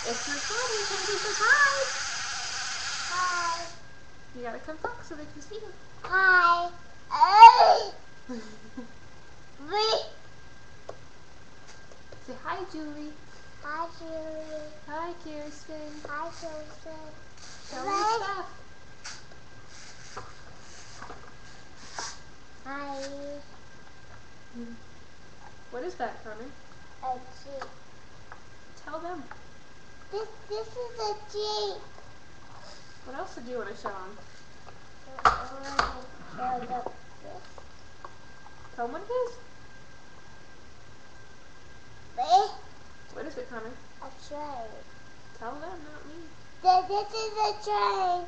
It's recording. Kenzie says hi. Hi. You gotta come talk so they can see you. Hi. Say hi, Julie. Hi, Julie. Hi, Kirsten. Hi, Kirsten. Show me your stuff. Hi. What is that, Connor? A Jeep. Tell them. This is a Jeep. What else did you want to show them? Tell them what it is. What is it, Connor? A train. Tell them, not me. This is a train.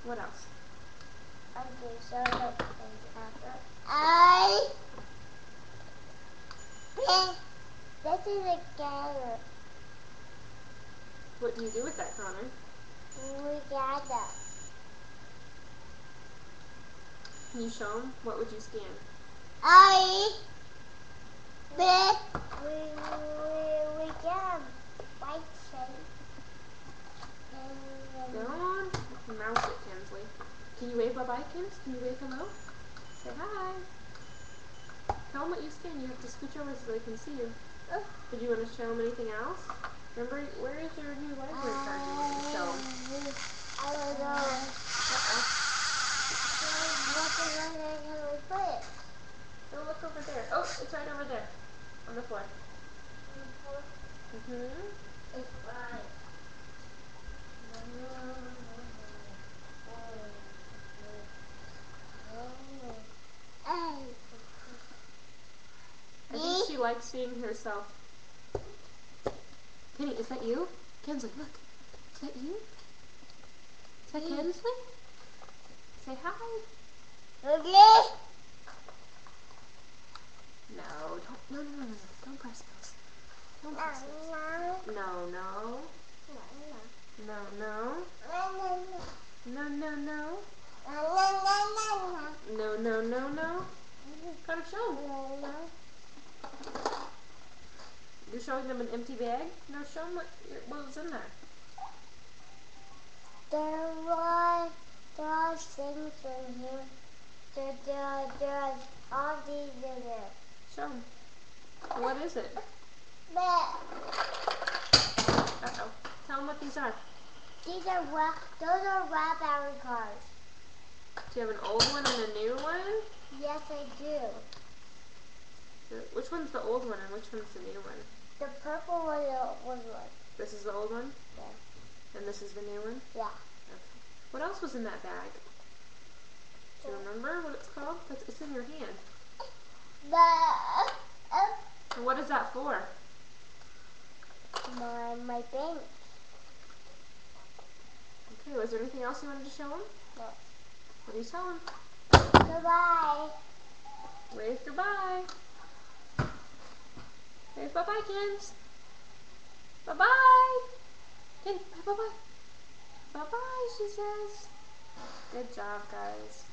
What else? Okay, so look. This is a carrot. What do you do with that, Connor? We gather. Can you show them? What would you scan? We get white shape. Go on. Mouse it, Kinsley. Can you wave bye-bye, Kins? Can you wave hello? Say hi. Tell them what you scan. You have to scooch over so they can see you. Did you want to show them anything else? Remember, where is your new library card you want to show them? I don't know. Where can we put it? Go look over there. Oh, it's right over there. On the floor. It's right. I think she likes seeing herself. Kenny, is that you? Kinsley, look. Is that you? Is that Kinsley? Say hi. No, no. Don't press those. Don't press those. No. No. Gotta show them. You're showing them an empty bag? No, show them what was in there. There are things in here. There are all these in there. Show them. What is it? Uh-oh. Tell them what these are. Those are raspberry cards. Do you have an old one and a new one? Yes, I do. Which one's the old one and which one's the new one? The purple one was one. This is the old one? Yeah. And this is the new one? Yeah. Okay. What else was in that bag? Do you remember what it's called? It's in your hand. And what is that for? My bank. Okay, was there anything else you wanted to show them? No. What are you showing? Goodbye. Wave goodbye. Wave bye-bye, kids. Bye-bye. Okay, bye-bye. Bye-bye, she says. Good job, guys.